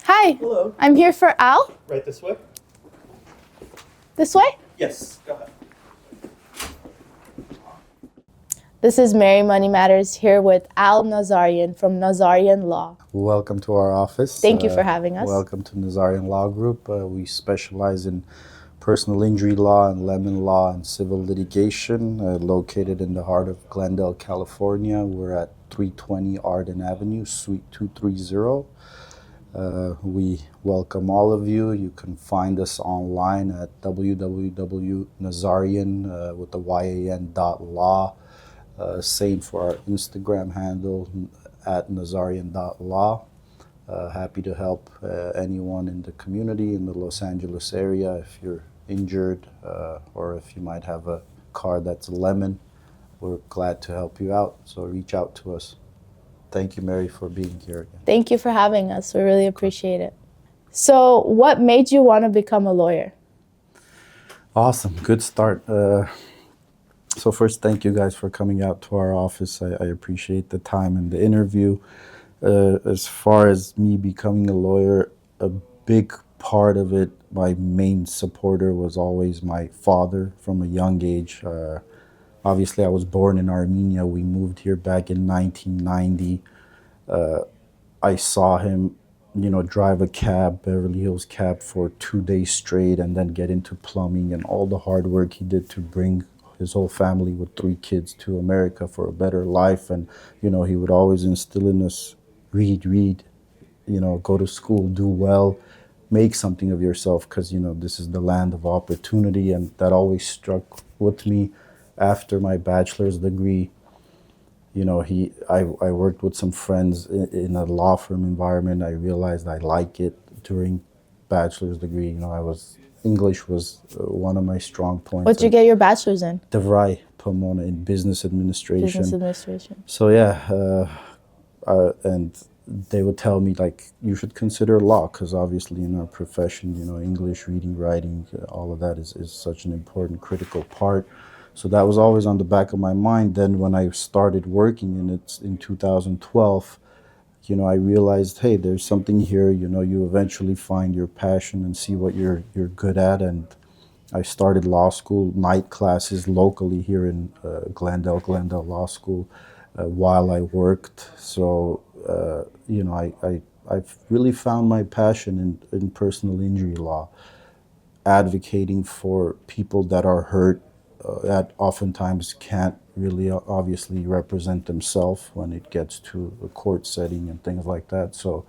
Hi. Hello. I'm here for Al. Right this way? This way? Yes, go ahead. This is Mary Money Matters here with Al Nazarian from Nazarian Law. Welcome to our office. Thank you for having us. Welcome to Nazarian Law Group. We specialize in personal injury law and lemon law and civil litigation, located in the heart of Glendale, California. We're at 320 Arden Avenue, Suite 230. We welcome all of you. You can find us online at www.nazarian with the YAN.law. Same for our Instagram handle at nazarian.law. Happy to help anyone in the community in the Los Angeles area if you're injured or if you might have a car that's a lemon. We're glad to help you out, so reach out to us. Thank you, Mary, for being here again. Thank you for having us. We really appreciate it. So, what made you want to become a lawyer? Awesome, good start. So first, thank you guys for coming out to our office. I appreciate the time and the interview. As far as me becoming a lawyer, a big part of it, my main supporter was always my father from a young age. Obviously, I was born in Armenia. We moved here back in 1990. I saw him, drive a cab, Beverly Hills cab, for 2 days straight and then get into plumbing and all the hard work he did to bring his whole family with 3 kids to America for a better life. And, he would always instill in us, read, go to school, do well, make something of yourself, because, this is the land of opportunity. And that always struck with me after my bachelor's degree. I worked with some friends in a law firm environment. I realized I like it during bachelor's degree. English was one of my strong points. What'd you get your bachelor's in? DeVry, Pomona, in business administration. Business administration. So and they would tell me, you should consider law, because obviously in our profession, English, reading, writing, all of that is such an important, critical part. So that was always on the back of my mind. Then when I started working in it in 2012, I realized, hey, there's something here. You eventually find your passion and see what you're good at. And I started law school, night classes locally here in Glendale Law School, while I worked. So, I've really found my passion in personal injury law, advocating for people that are hurt, that oftentimes can't really obviously represent themselves when it gets to a court setting and things like that. So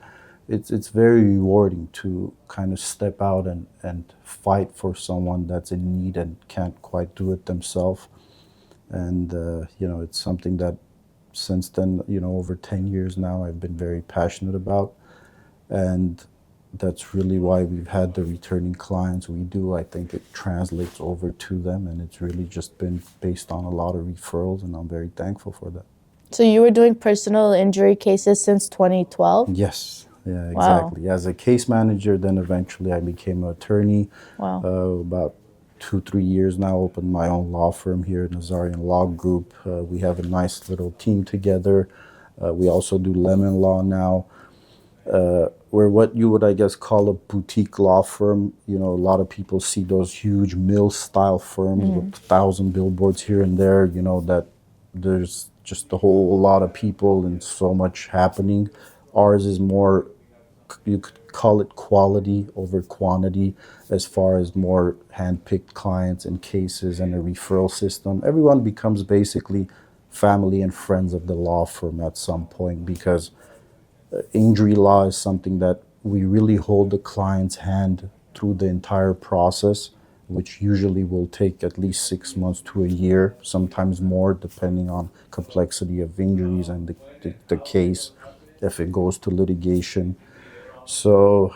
it's very rewarding to kind of step out and fight for someone that's in need and can't quite do it themselves. And, it's something that since then, over 10 years now, I've been very passionate about. And that's really why we've had the returning clients we do. I think it translates over to them, and it's really just been based on a lot of referrals, and I'm very thankful for that. So, you were doing personal injury cases since 2012? Yes, yeah, exactly. Wow. As a case manager, then eventually I became an attorney. Wow. About 2-3 years now, opened my own law firm here at Nazarian Law Group. We have a nice little team together. We also do lemon law now. We're what you would, I guess, call a boutique law firm. A lot of people see those huge mill-style firms with 1,000 billboards here and there, that there's just a whole lot of people and so much happening. Ours is more, you could call it quality over quantity, as far as more hand-picked clients and cases and a referral system. Everyone becomes basically family and friends of the law firm at some point, because injury law is something that we really hold the client's hand through the entire process, which usually will take at least 6 months to a year, sometimes more, depending on complexity of injuries and the case, if it goes to litigation. So,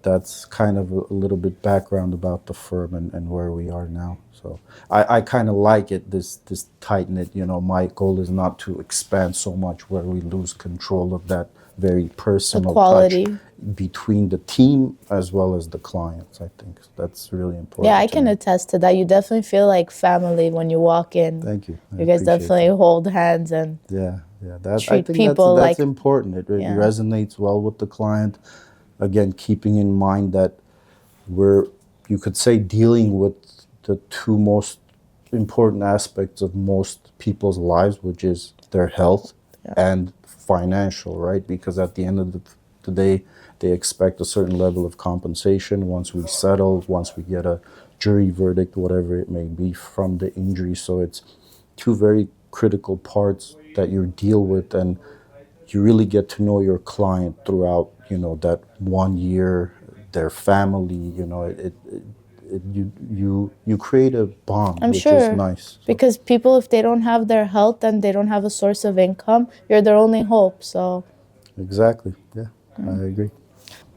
that's kind of a little bit background about the firm and where we are now. So I kind of like it, this tight-knit, my goal is not to expand so much where we lose control of that very personal quality touch between the team as well as the clients. I think that's really important. Yeah, I can attest to that. You definitely feel like family when you walk in. Thank you. You guys definitely hold hands and yeah, Yeah, that I treat think people that's like, important. It yeah. resonates well with the client. Again, keeping in mind that we're, you could say, dealing with the two most important aspects of most people's lives, which is their health and financial, right? Because at the end of the day, they expect a certain level of compensation once we settle, once we get a jury verdict, whatever it may be, from the injury. So it's two very critical parts that you deal with, and you really get to know your client throughout, that 1 year, their family, you create a bond, I'm which is sure, nice. So, because people, if they don't have their health and they don't have a source of income, you're their only hope. So exactly, yeah, I agree.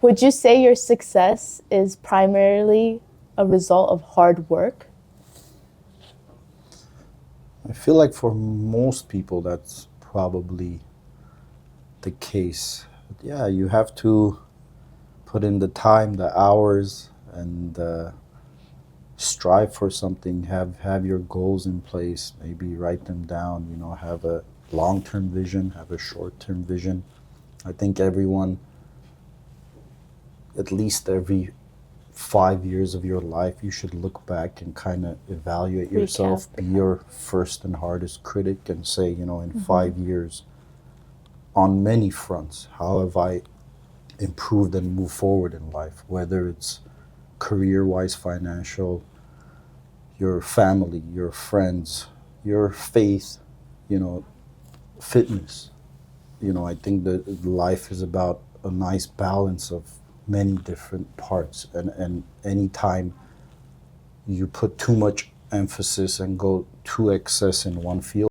would you say your success is primarily a result of hard work? I feel like for most people that's probably the case. Yeah, you have to put in the time, the hours, and strive for something. Have your goals in place. Maybe write them down. Have a long-term vision. Have a short-term vision. I think everyone, at least every 5 years of your life, you should look back and kind of evaluate yourself. Recap. Be your first and hardest critic, and say, in 5 years, on many fronts, how have I improved and moved forward in life? Whether it's career-wise, financial, your family, your friends, your faith, fitness. I think that life is about a nice balance of many different parts. And anytime you put too much emphasis and go to excess in one field,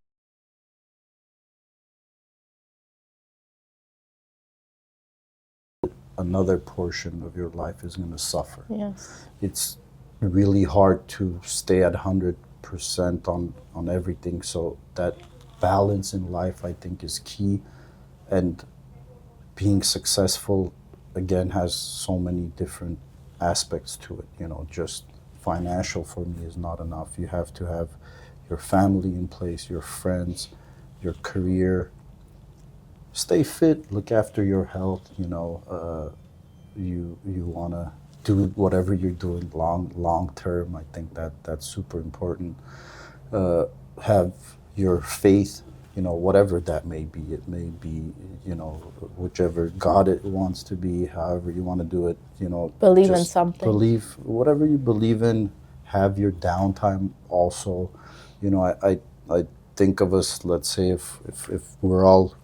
another portion of your life is going to suffer. Yes. It's really hard to stay at 100% on everything. So that balance in life, I think, is key. And being successful, again, has so many different aspects to it. Just financial for me is not enough. You have to have your family in place, your friends, your career. Stay fit, look after your health. You want to do whatever you're doing long term. I think that's super important. Have your faith, whatever that may be. It may be, whichever God it wants to be, however you want to do it. Believe in just something. believe whatever you believe in. Have your downtime also. I think of us, let's say, if we're all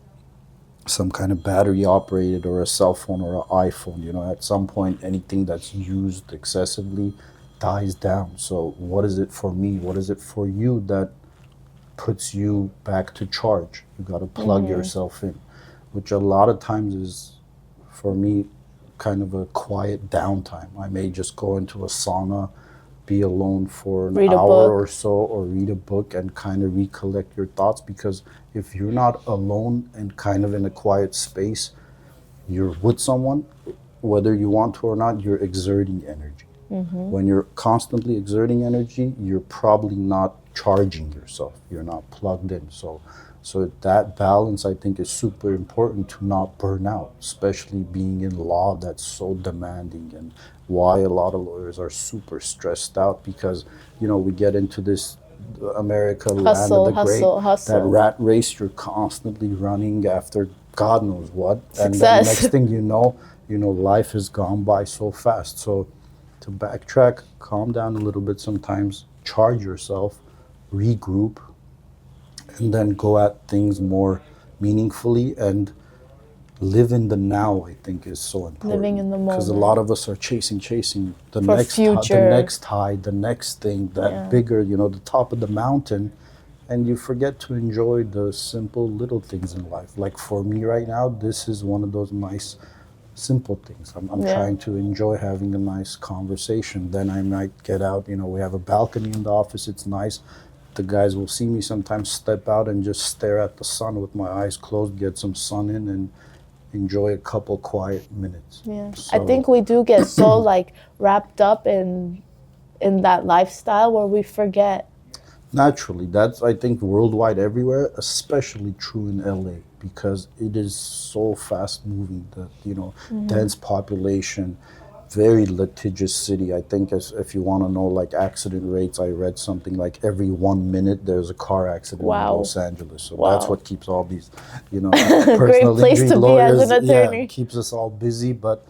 some kind of battery operated, or a cell phone or an iPhone, at some point anything that's used excessively dies down. So what is it for me? What is it for you that puts you back to charge? You got to plug yourself in, which a lot of times is, for me, kind of a quiet downtime. I may just go into a sauna, be alone for an Read a hour book. or so, or read a book and kind of recollect your thoughts. Because if you're not alone and kind of in a quiet space, you're with someone, whether you want to or not, you're exerting energy. When you're constantly exerting energy, you're probably not charging yourself. You're not plugged in. So that balance, I think, is super important to not burn out, especially being in law that's so demanding, and why a lot of lawyers are super stressed out, because, we get into this America, land of Hustle, the great, hustle, that hustle. rat race. You're constantly running after God knows what. And then Success. next thing you know, life has gone by so fast. So to backtrack, calm down a little bit sometimes, charge yourself, regroup, and then go at things more meaningfully, and live in the now. I think is so important. Living in the Because a moment. lot of us are chasing the For next future. the next high, the next thing, that Yeah. bigger, the top of the mountain, and you forget to enjoy the simple little things in life. Like for me right now, this is one of those nice simple things. I'm Yeah. trying to enjoy having a nice conversation. Then I might get out. We have a balcony in the office. It's nice. The guys will see me sometimes step out and just stare at the sun with my eyes closed, get some sun in, and enjoy a couple quiet minutes. Yeah. So, I think we do get so wrapped up in that lifestyle where we forget. Naturally, that's I think worldwide everywhere, especially true in LA because it is so fast moving. The Hmm. dense population, very litigious city. I think if you want to know like accident rates, I read something like every 1 minute there's a car accident in Wow. Los Angeles. So that's Wow. what keeps all these, Great personal place injury to be as an lawyers. Yeah, attorney. keeps us all busy. But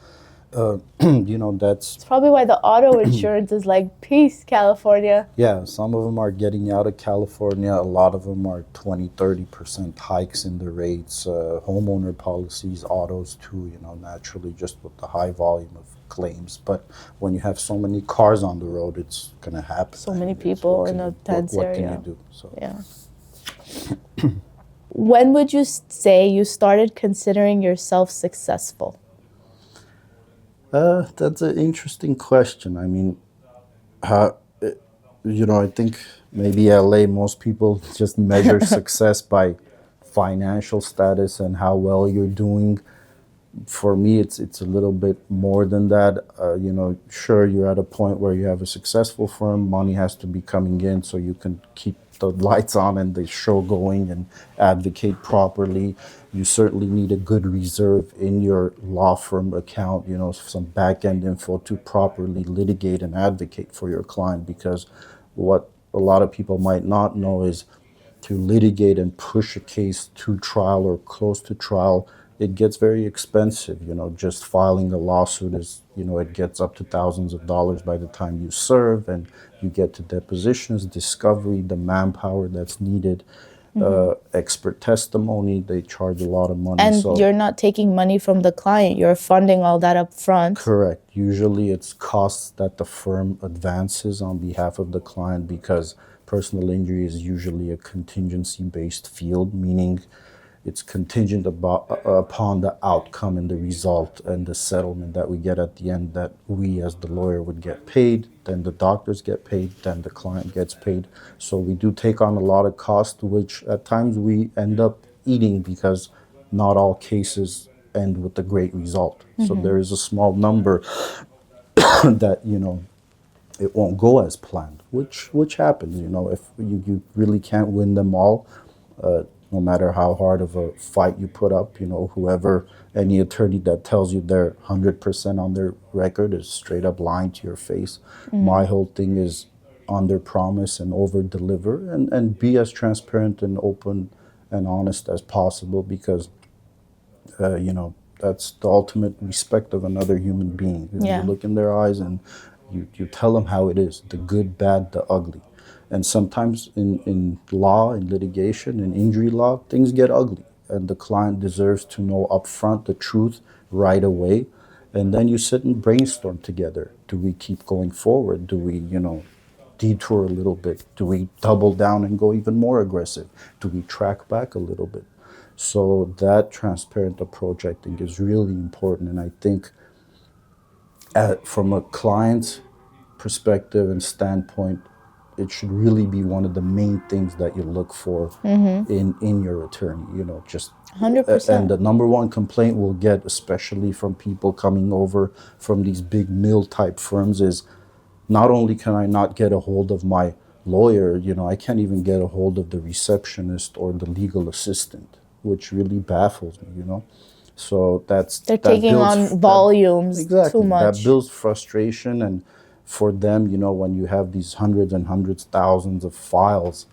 that's It's probably why the auto insurance is like peace, California. yeah, some of them are getting out of California. A lot of them are 20-30% hikes in the rates. Homeowner policies, autos too, naturally just with the high volume of claims. But when you have so many cars on the road, it's going to happen. So I many mean, people in a dense what can you area. do? So Yeah. When would you say you started considering yourself successful? that's an interesting question. I mean, I think maybe LA, most people just measure success by financial status and how well you're doing. For me, it's a little bit more than that. Sure, you're at a point where you have a successful firm, money has to be coming in so you can keep the lights on and the show going and advocate properly. You certainly need a good reserve in your law firm account, some back end info to properly litigate and advocate for your client because what a lot of people might not know is to litigate and push a case to trial or close to trial, it gets very expensive. Just filing a lawsuit is, it gets up to thousands of dollars by the time you serve and you get to depositions, discovery, the manpower that's needed, expert testimony. They charge a lot of money. And So you're not taking money from the client, you're funding all that up front. correct. Usually it's costs that the firm advances on behalf of the client because personal injury is usually a contingency based field, meaning it's contingent upon the outcome and the result and the settlement that we get at the end, that we as the lawyer would get paid, then the doctors get paid, then the client gets paid. So we do take on a lot of cost, which at times we end up eating because not all cases end with a great result. So there is a small number that it won't go as planned, which happens. If you really can't win them all, no matter how hard of a fight you put up. Whoever, any attorney that tells you they're 100% on their record is straight up lying to your face. My whole thing is under promise and over deliver, and be as transparent and open and honest as possible because that's the ultimate respect of another human being. You Yeah. look in their eyes and you tell them how it is, the good, bad, the ugly. And sometimes in law, in litigation, in injury law, things get ugly. And the client deserves to know upfront the truth right away. And then you sit and brainstorm together. Do we keep going forward? Do we, detour a little bit? Do we double down and go even more aggressive? Do we track back a little bit? So that transparent approach, I think, is really important. And I think from a client's perspective and standpoint, it should really be one of the main things that you look for in your attorney. Just and 100%. the number one complaint we'll get, especially from people coming over from these big mill type firms, is not only can I not get a hold of my lawyer, I can't even get a hold of the receptionist or the legal assistant, which really baffles me. So They're taking on volumes exactly, too that much. builds frustration. And for them, when you have these hundreds and hundreds, thousands of files,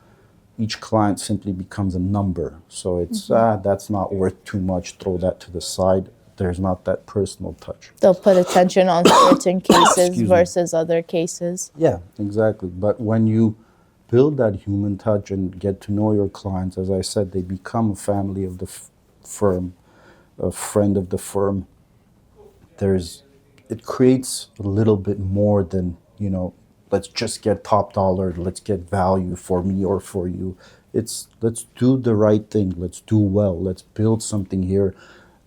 each client simply becomes a number. So it's that's not worth too much. Throw that to the side. There's not that personal touch. They'll put attention on certain cases Excuse me. versus other cases. Yeah, exactly. But when you build that human touch and get to know your clients, as I said, they become a family of the firm, a friend of the firm. It creates a little bit more than, let's just get top dollar, let's get value for me or for you. It's let's do the right thing, let's do well, let's build something here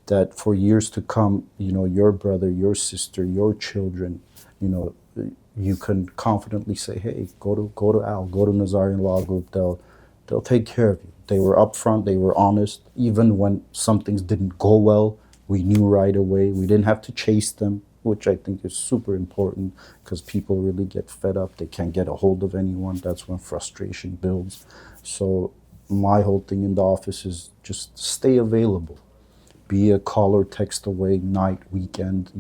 that for years to come, your brother, your sister, your children, you can confidently say, hey, go to Al, go to Nazarian Law Group. They'll take care of you. They were upfront, they were honest. Even when some things didn't go well, we knew right away. We didn't have to chase them. which I think is super important because people really get fed up. They can't get a hold of anyone. That's when frustration builds. So my whole thing in the office is just stay available. Be a call or text away, night, weekend.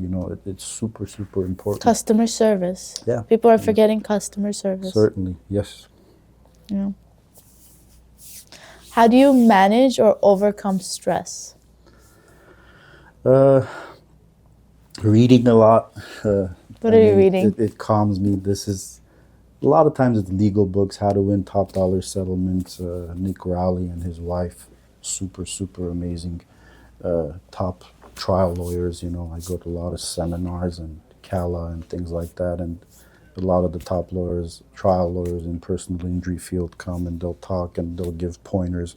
It's super, super important. Customer service. Yeah. People are forgetting customer service. Certainly, yes. Yeah. How do you manage or overcome stress? Reading a lot. What are you reading? It calms me. A lot of times it's legal books, How to Win Top Dollar Settlements, Nick Rowley and his wife, super, super amazing. Top trial lawyers, I go to a lot of seminars and CALA and things like that, and a lot of the top trial lawyers in personal injury field come and they'll talk and they'll give pointers.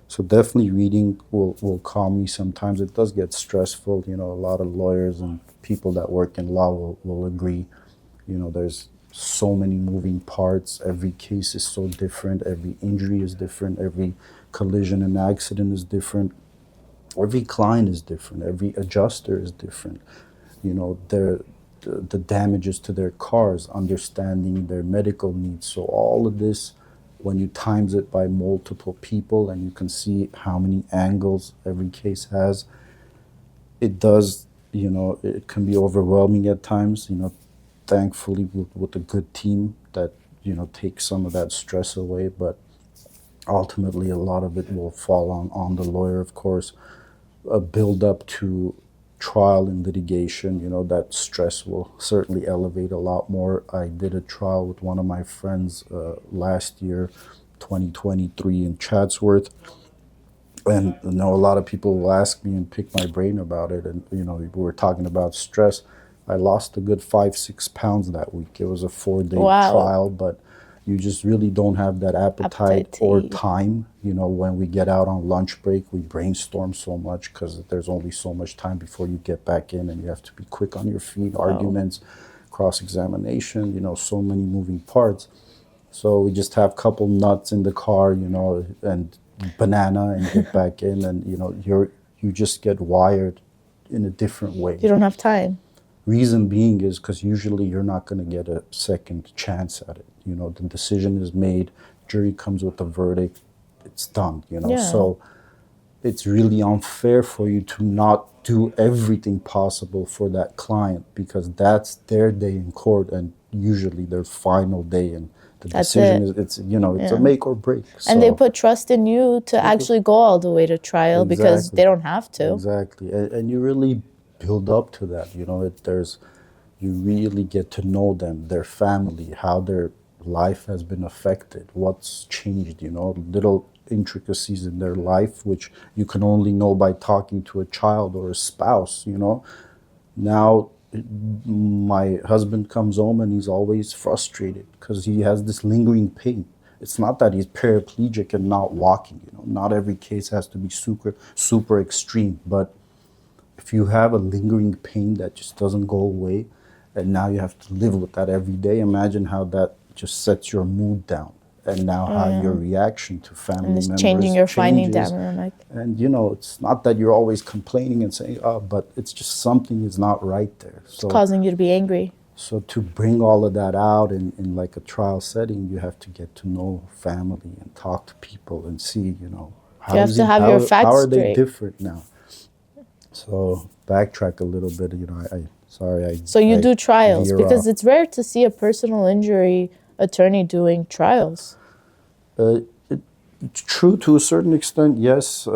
So definitely reading will calm me. Sometimes it does get stressful. A lot of lawyers and people that work in law will agree. There's so many moving parts. Every case is so different. Every injury is different. Every collision and accident is different. Every client is different. Every adjuster is different. The damages to their cars, understanding their medical needs. So all of this, when you times it by multiple people and you can see how many angles every case has, it does, it can be overwhelming at times. Thankfully with a good team that, takes some of that stress away. But ultimately, a lot of it will fall on the lawyer, of course. A build up to trial and litigation, that stress will certainly elevate a lot more. I did a trial with one of my friends last year, 2023, in Chatsworth. And a lot of people will ask me and pick my brain about it. And, we were talking about stress. I lost a good 5-6 pounds that week. It was a 4-day trial, but you just really don't have that appetite or time. When we get out on lunch break, we brainstorm so much because there's only so much time before you get back in and you have to be quick on your feet, arguments, cross-examination, so many moving parts. So we just have a couple nuts in the car, and banana and get back in and, you just get wired in a different way. You don't have time. Reason being is because usually you're not going to get a second chance at it. The decision is made, jury comes with a verdict, it's done, So it's really unfair for you to not do everything possible for that client because that's their day in court and usually their final day, and the decision is, it's a make or break. And they put trust in you to actually go all the way to trial because they don't have to. Exactly. And you really build up to that. You really get to know them, their family, how their life has been affected, what's changed, little intricacies in their life, which you can only know by talking to a child or a spouse, Now, my husband comes home and he's always frustrated because he has this lingering pain. It's not that he's paraplegic and not walking, Not every case has to be super, super extreme, but if you have a lingering pain that just doesn't go away, and now you have to live with that every day, imagine how that just sets your mood down. And now how your reaction to family members changes. Changing your finding dynamic. And, it's not that you're always complaining and saying, but it's just something is not right there. So, it's causing you to be angry. So to bring all of that out in like a trial setting, you have to get to know family and talk to people and see, how you have to have your facts how are straight. They different now? So backtrack a little bit, So you do trials because it's rare to see a personal injury attorney doing trials. It's true to a certain extent, yes.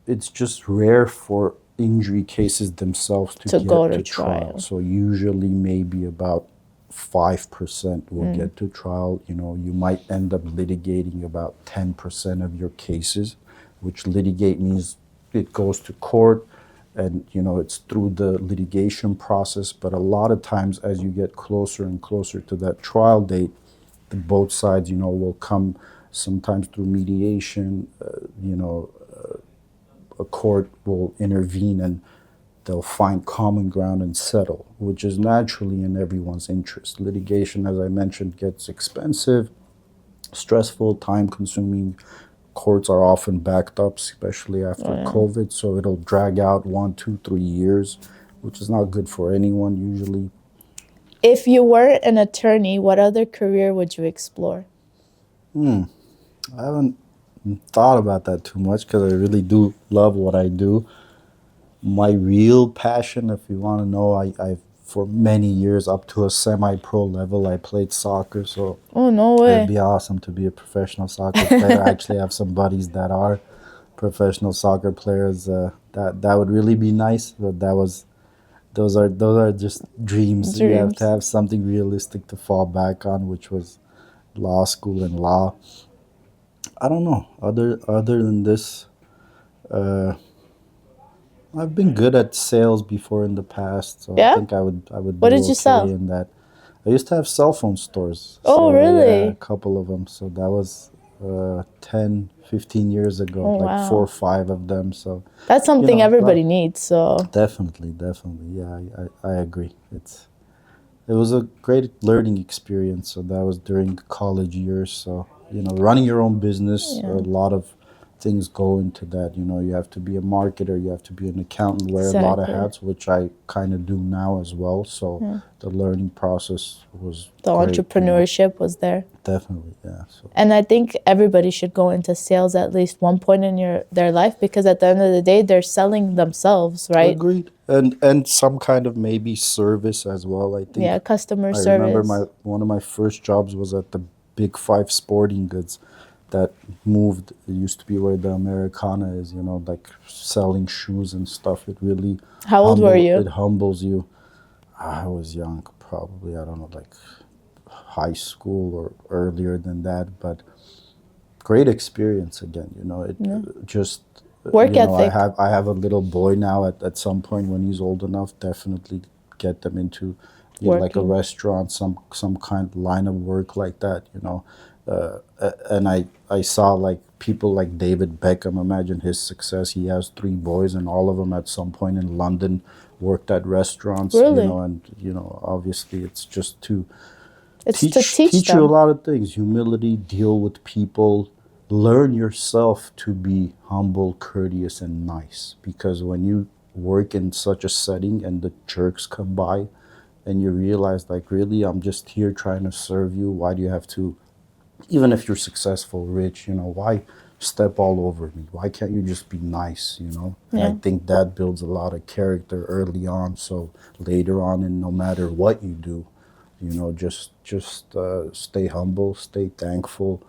It's just rare for injury cases themselves to get go to trial. So usually maybe about 5% will get to trial. You might end up litigating about 10% of your cases, which litigate means it goes to court. And, it's through the litigation process. But a lot of times as you get closer and closer to that trial date, both sides, will come sometimes through mediation. A court will intervene and they'll find common ground and settle, which is naturally in everyone's interest. Litigation, as I mentioned, gets expensive, stressful, time-consuming. Courts are often backed up, especially after COVID, so it'll drag out 1, 2, 3 years. which is not good for anyone usually. If you weren't an attorney, what other career would you explore? I haven't thought about that too much because I really do love what I do. My real passion, if you want to know, I for many years up to a semi-pro level, I played soccer. So Oh, no it'd way. be awesome to be a professional soccer player. I actually have some buddies that are professional soccer players. That would really be nice. But those are just dreams. You have to Dreams. have something realistic to fall back on, which was law school and law. I don't know. Other than this, uh, I've been good at sales before in the past, so I Yeah? think I would What do did you okay sell? in that. I used to have cell phone stores, Oh, so yeah, a really? couple of them. So that was 10, 15 years ago, Oh, like four or wow. five of them. So That's you something know, everybody needs, so. definitely, yeah, I agree. It was a great learning experience. So that was during college years. So, running your own business, a Yeah, lot of things go into that. You have to be a marketer, you have to be an accountant, wear a lot of exactly. hats, which I kind of do now as well. So Yeah. the learning process was The great. entrepreneurship was there. Definitely, yeah. So And I think everybody should go into sales at least one point in their life because at the end of the day, they're selling themselves, right? agreed. And some kind of maybe service as well. I think Yeah, customer I remember service. one of my first jobs was at the Big Five Sporting Goods that moved. It used to be where the Americana is, like selling shoes and stuff. It really How old were you? humbles you. I was young, probably, I don't know, like high school or earlier than that, but great experience again. It Yeah. just Work I ethic. have a little boy now. At some point when he's old enough, definitely get them into like a Working. restaurant, some kind of line of work like that. And I saw like people like David Beckham. Imagine his success. He has three boys, and all of them at some point in London worked at restaurants. Really? And obviously it's just to It's to teach teach you a them. lot of things: humility, deal with people, learn yourself to be humble, courteous, and nice. Because when you work in such a setting and the jerks come by and you realize, like, really, I'm just here trying to serve you. Why do you have to, even if you're successful, rich, why step all over me? Why can't you just be nice? And I Yeah. think that builds a lot of character early on. So later on, and no matter what you do, just stay humble, stay thankful.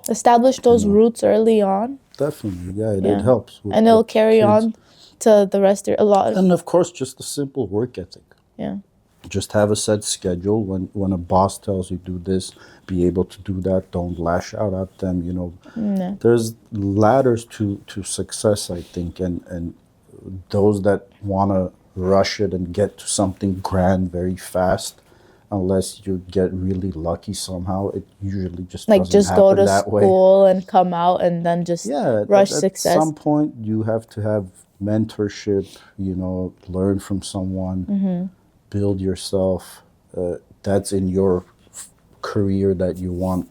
Establish You those know, roots early on. definitely, yeah, it Yeah. helps And it'll with carry kids, on to the rest of a lot. and of course, just a simple work ethic. Yeah. Just have a set schedule. When a boss tells you do this, be able to do that. Don't lash out at them. Yeah. There's ladders to success, I think, and those that want to rush it and get to something grand very fast, unless you get really lucky somehow, it usually just Like doesn't just go happen to that way. school and come out and then just Yeah, rush at success. some point you have to have mentorship, learn from someone, build yourself. That's in your career that you want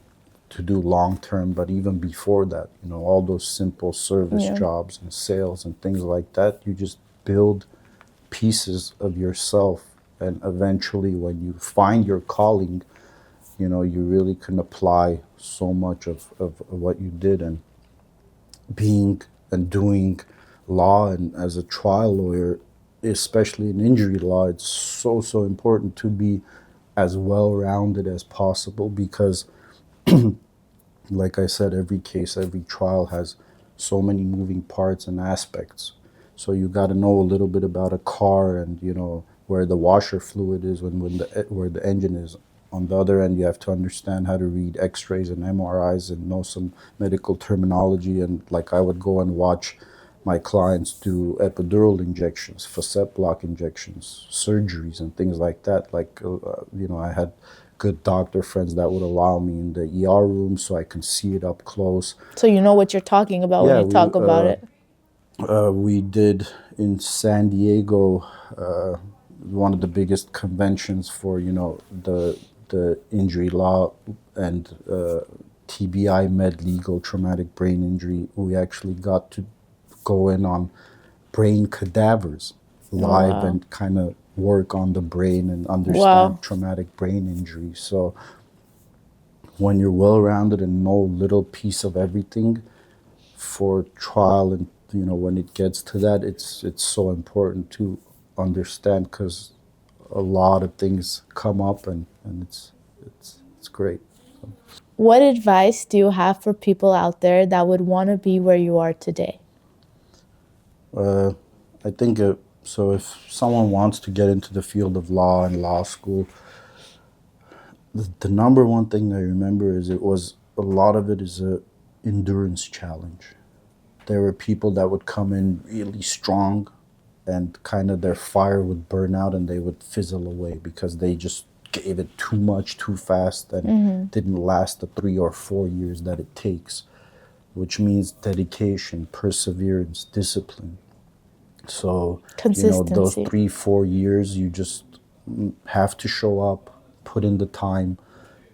to do long term, but even before that, all those simple service Yeah. jobs and sales and things like that, you just build pieces of yourself. And eventually, when you find your calling, you really can apply so much of what you did. And being and doing law, and as a trial lawyer, especially in injury law, it's so important to be as well rounded as possible because, like I said, every case, every trial has so many moving parts and aspects. So you got to know a little bit about a car, and where the washer fluid is where the engine is. On the other end, you have to understand how to read X-rays and MRIs and know some medical terminology. And like I would go and watch my clients do epidural injections, facet block injections, surgeries, and things like that. Like I had good doctor friends that would allow me in the ER room so I can see it up close. So you know what you're talking about when Yeah, you talk about it. we did in San Diego one of the biggest conventions for the injury law and TBI, med legal traumatic brain injury. We actually got to go in on brain cadavers. live Wow. and kind of work on the brain and understand Wow. traumatic brain injury. So when you're well-rounded and know little piece of everything for trial, and when it gets to that, it's so important to understand, because a lot of things come up, and it's great. What advice do you have for people out there that would want to be where you are today? I think so. If someone wants to get into the field of law and law school, the number one thing I remember is a lot of it is a endurance challenge. There were people that would come in really strong, and kind of their fire would burn out and they would fizzle away because they just gave it too much too fast and didn't last the 3 or 4 years that it takes, which means dedication, perseverance, discipline. So, those Consistency. 3 4 years, you just have to show up, put in the time.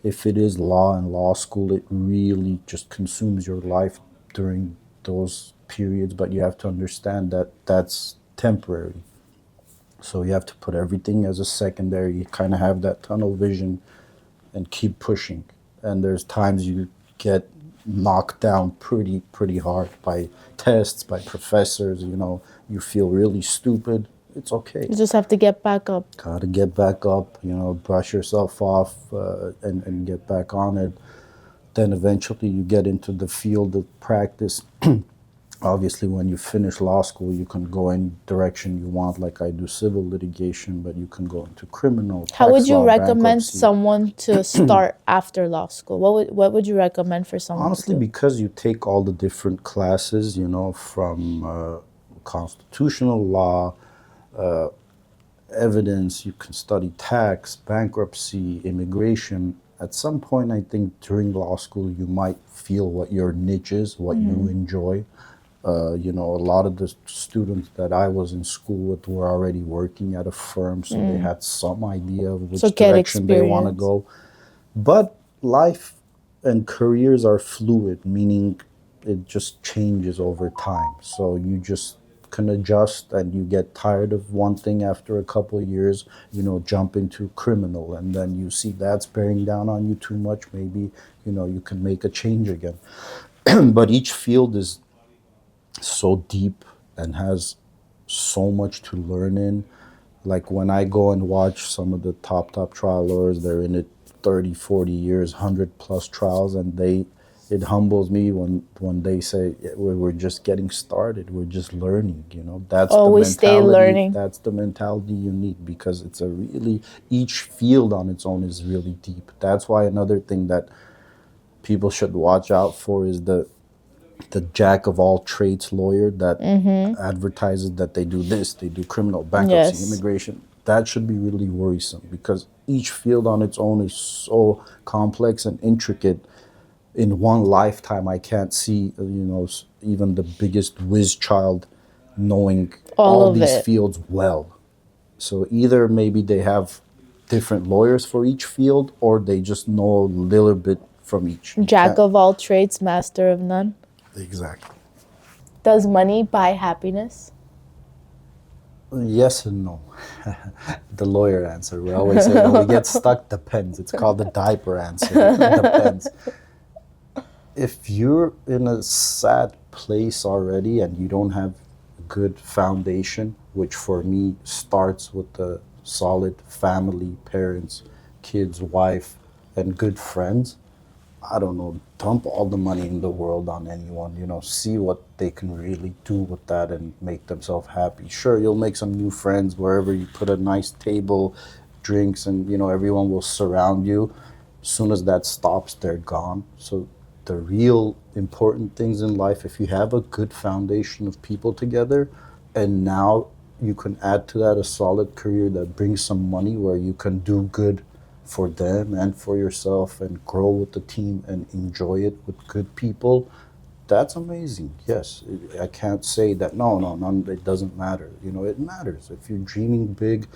If it is law and law school, it really just consumes your life during those periods, but you have to understand that that's temporary. So you have to put everything as a secondary, you kind of have that tunnel vision and keep pushing. And there's times you get knocked down pretty hard by tests, by professors, you feel really stupid. It's okay. You just have to get back up. Gotta get back up, brush yourself off, and get back on it. Then eventually you get into the field of practice. Obviously, when you finish law school, you can go any direction you want, like I do civil litigation, but you can go into criminal, How would tax you law, recommend bankruptcy. someone to start after law school? What would you recommend for someone Honestly, to do? because you take all the different classes, from constitutional law, evidence, you can study tax, bankruptcy, immigration. At some point, I think during law school, you might feel what your niche is, what you enjoy. A lot of the students that I was in school with were already working at a firm, so they had some idea of which So get direction they want to experience. go. But life and careers are fluid, meaning it just changes over time. So you just can adjust, and you get tired of one thing after a couple of years, jump into criminal, and then you see that's bearing down on you too much. Maybe, you can make a change again. But each field is so deep and has so much to learn in. Like when I go and watch some of the top trial lawyers, they're in it 30, 40 years, 100 plus trials, and it humbles me when they say, "Yeah, we're just getting started, we're just learning." Always stay learning. That's the mentality you need, because it's each field on its own is really deep. That's why another thing that people should watch out for is the jack of all trades lawyer that advertises that they do this, they do criminal, bankruptcy, Yes. immigration. That should be really worrisome, because each field on its own is so complex and intricate. In one lifetime, I can't see, even the biggest whiz child knowing All all of these it. fields well. So either maybe they have different lawyers for each field, or they just know a little bit from each. Jack of all trades, master of none. Exactly. Does money buy happiness? Yes and no. The lawyer answer. We always say when we get stuck, depends. It's called the diaper answer. Depends. If you're in a sad place already and you don't have a good foundation, which for me starts with a solid family, parents, kids, wife, and good friends, I don't know, dump all the money in the world on anyone, see what they can really do with that and make themselves happy. Sure, you'll make some new friends wherever you put a nice table, drinks, and, everyone will surround you. As soon as that stops, they're gone. So the real important things in life, if you have a good foundation of people together, and now you can add to that a solid career that brings some money where you can do good for them and for yourself and grow with the team and enjoy it with good people, that's amazing. Yes, I can't say that none, it doesn't matter. It matters. If you're dreaming big,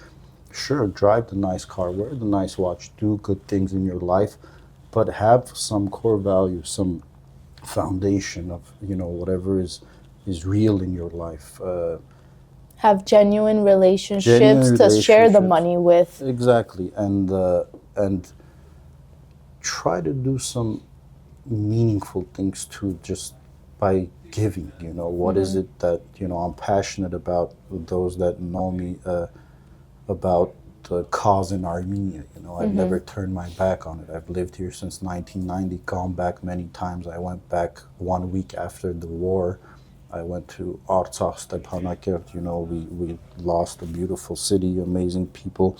sure, drive the nice car, wear the nice watch, do good things in your life, but have some core values, some foundation of, whatever is real in your life. have genuine relationships to share the money with. Exactly, and try to do some meaningful things too, just by giving. You know, what is it that I'm passionate about with those that know me about the cause in Armenia. You know, I've never turned my back on it. I've lived here since 1990, gone back many times. I went back 1 week after the war. I went to Artsakh, Stepanakert. You know, we lost a beautiful city, amazing people.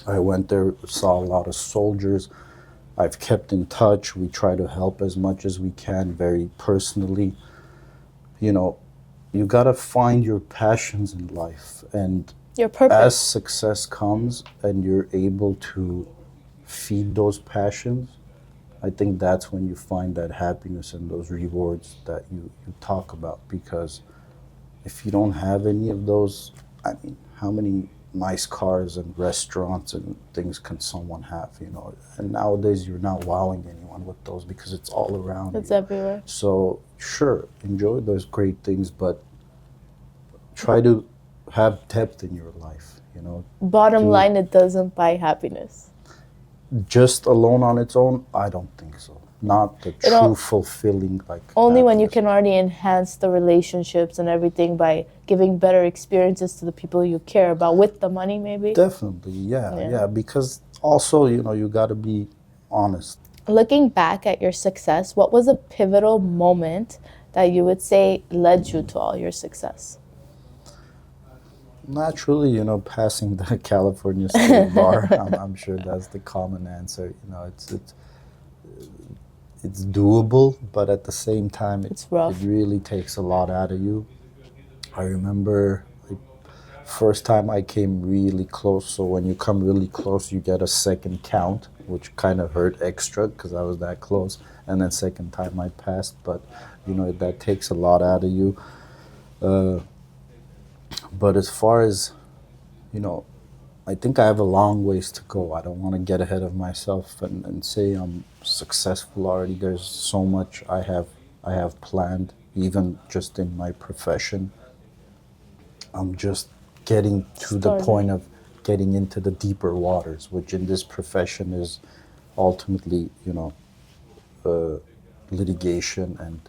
I went there, saw a lot of soldiers. I've kept in touch. We try to help as much as we can, very personally. You know, you got to find your passions in life. And your purpose. As success comes and you're able to feed those passions, I think that's when you find that happiness and those rewards that you talk about. Because if you don't have any of those, I mean, how many nice cars and restaurants and things can someone have, And nowadays you're not wowing anyone with those because it's all around you. It's everywhere. So sure, enjoy those great things, but try to have depth in your life, Bottom line, it doesn't buy happiness. Just alone on its own, I don't think so. Not the true fulfilling only happiness. When you can already enhance the relationships and everything by giving better experiences to the people you care about with the money, maybe. Definitely, yeah. Because also, you got to be honest. Looking back at your success, what was a pivotal moment that you would say led you to all your success? Naturally, passing the California State Bar. I'm sure that's the common answer. It's doable, but at the same time, it's rough. It really takes a lot out of you. I remember first time I came really close. So when you come really close, you get a second count, which kind of hurt extra because I was that close. And then second time I passed, but that takes a lot out of you. But as far as, I think I have a long ways to go. I don't want to get ahead of myself and say I'm successful already. There's so much I have planned, even just in my profession. I'm just getting to the point of getting into the deeper waters, which in this profession is ultimately, litigation and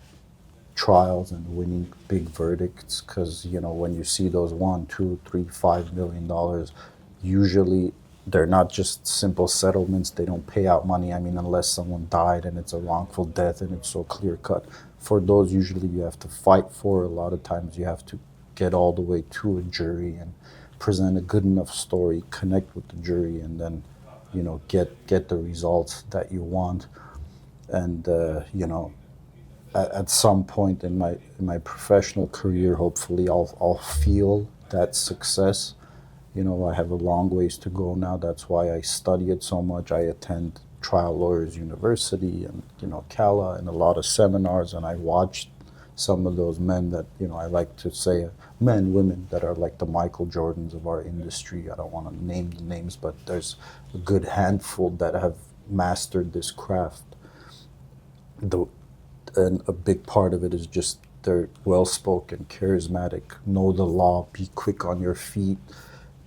trials and winning big verdicts. Because when you see those $1, $2, $3, $5 million, usually they're not just simple settlements. They don't pay out money. I mean, unless someone died and it's a wrongful death and it's so clear cut. For those, usually you have to fight for. A lot of times you have to get all the way to a jury and present a good enough story, connect with the jury, and then get the results that you want. And at some point in my professional career, hopefully I'll feel that success. I have a long ways to go now. That's why I study it so much. I attend Trial Lawyers University and CALA and a lot of seminars, and I watched some of those men that I like to say women that are like the Michael Jordans of our industry. I don't want to name the names, but there's a good handful that have mastered this craft. And a big part of it is just they're well-spoken, charismatic, know the law, be quick on your feet.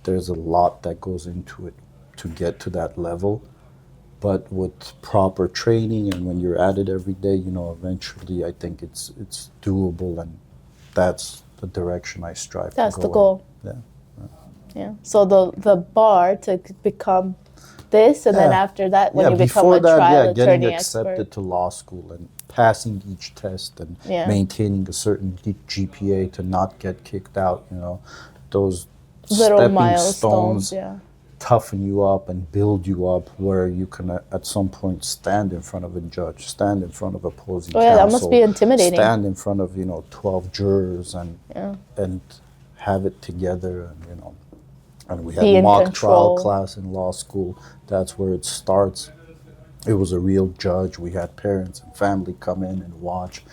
There's a lot that goes into it to get to that level. But with proper training and when you're at it every day, eventually I think it's doable, and that's the direction I strive to go. That's the goal. Yeah. So the bar to become this, and then after that, when you become a trial attorney getting accepted to law school and passing each test and maintaining a certain GPA to not get kicked out, those little stepping milestones, stones toughen you up and build you up where you can at some point stand in front of a judge, stand in front of opposing counsel. That must be intimidating. Stand in front of 12 jurors and have it together, and we had a mock trial class in law school. That's where it starts. It was a real judge. We had parents and family come in and watch,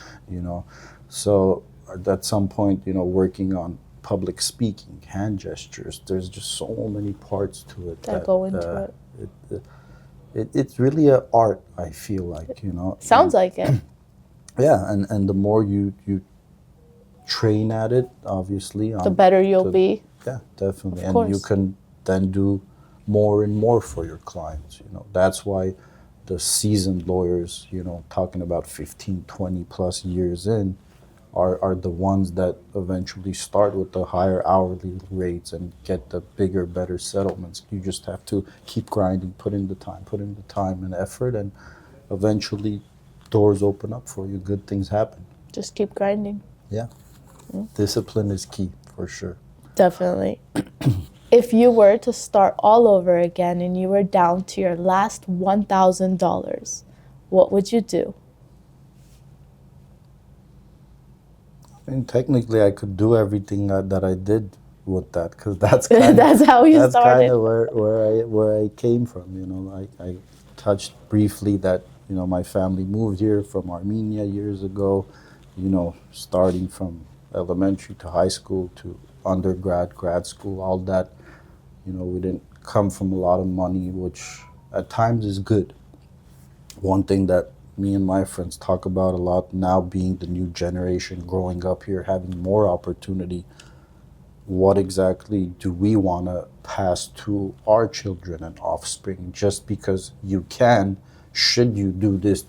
So at some point, working on public speaking, hand gestures, there's just so many parts to it that go into it. It's really an art, I feel like, Sounds like it. Yeah, and the more you train at it, obviously. The better you'll be. Yeah, definitely. Of And you course. can then do more and more for your clients. That's why the seasoned lawyers, talking about 15, 20 plus years in, are the ones that eventually start with the higher hourly rates and get the bigger, better settlements. You just have to keep grinding, put in the time and effort, and eventually doors open up for you. Good things happen. Just keep grinding. Yeah. Discipline is key for sure. Definitely. If you were to start all over again and you were down to your last $1,000, what would you do? I mean, technically, I could do everything that I did with that, because that's kind of That's how you that's kind started. of where I came from. I touched briefly that my family moved here from Armenia years ago. Starting from elementary to high school to undergrad, grad school, all that. We didn't come from a lot of money, which at times is good. One thing that me and my friends talk about a lot now, being the new generation growing up here, having more opportunity, what exactly do we want to pass to our children and offspring? Just because you can, should you do this,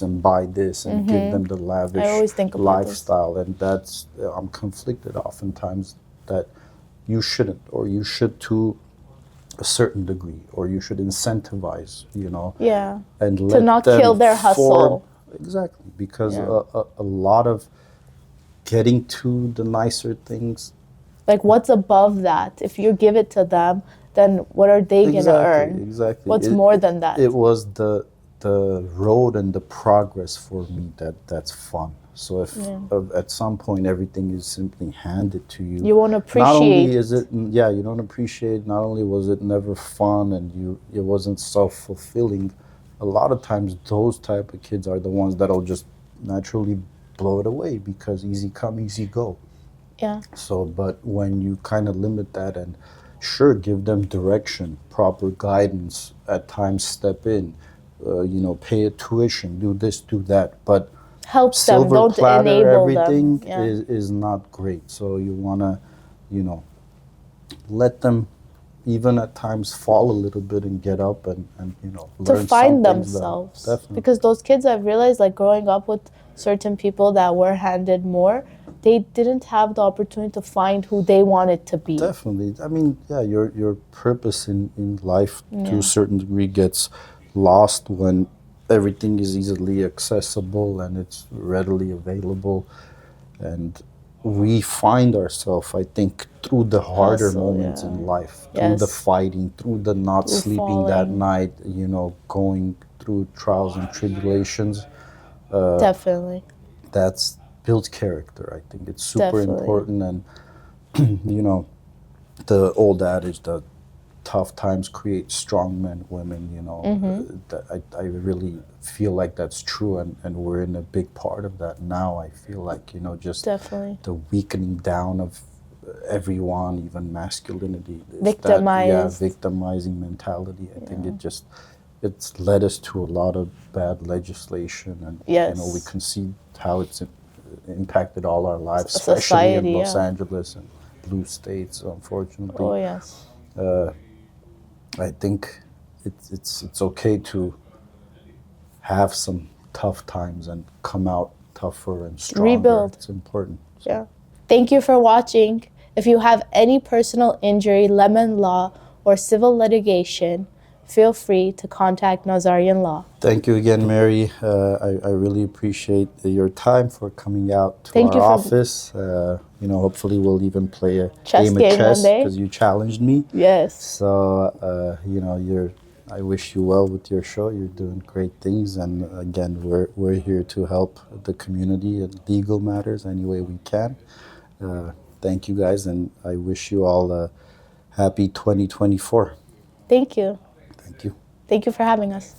and buy this and give them the lavish I always think about this. lifestyle? And that's, I'm conflicted oftentimes that you shouldn't, or you should to a certain degree, or you should incentivize, Yeah. and To let not them kill their hustle. Exactly, because Yeah. a lot of getting to the nicer things. Like, what's above that? If you give it to them, then what are they going to earn? Exactly. What's more than that? It was the road and the progress for me that's fun. So if at some point everything is simply handed to you, You won't not appreciate. only is it, you don't appreciate. Not only was it never fun, and it wasn't self-fulfilling. A lot of times, those type of kids are the ones that'll just naturally blow it away, because easy come, easy go. Yeah. So, but when you kind of limit that, and sure, give them direction, proper guidance, at times step in, pay a tuition, do this, do that, but Help them. silver Don't platter enable everything them. Yeah. is not great. So you want to, let them even at times fall a little bit and get up and To learn find some things. themselves. Definitely. Because those kids, I've realized, like growing up with certain people that were handed more, they didn't have the opportunity to find who they wanted to be. Definitely. I mean, yeah, your purpose in life to Yeah. a certain degree gets lost when everything is easily accessible and it's readily available. And we find ourselves, I think, through the harder Hustle, moments yeah. in life, through the Yes. fighting, through the not Through sleeping that falling. night, going through trials and tribulations. Definitely. That's builds character. I think it's super Definitely. important. And the old adage that tough times create strong men, women, that I really feel like that's true, and we're in a big part of that now. I feel like, just Definitely. the weakening down of everyone, even masculinity. is Victimized. Victimizing mentality. I think it's led us to a lot of bad legislation, and Yes. we can see how it's impacted all our lives, especially in Society, Los yeah. Angeles and blue states, unfortunately. Oh, yes. I think it's okay to have some tough times and come out tougher and stronger. Rebuild. It's important. Yeah. Thank you for watching. If you have any personal injury, lemon law, or civil litigation, feel free to contact Nazarian Law. Thank you again, Mary. I really appreciate your time for coming out to Thank our you for- office. Hopefully we'll even play a Chess game game of chess, one day. because you challenged me. Yes. So, I wish you well with your show. You're doing great things, and again, we're here to help the community in legal matters any way we can. Thank you guys, and I wish you all a happy 2024. Thank you. Thank you. Thank you for having us.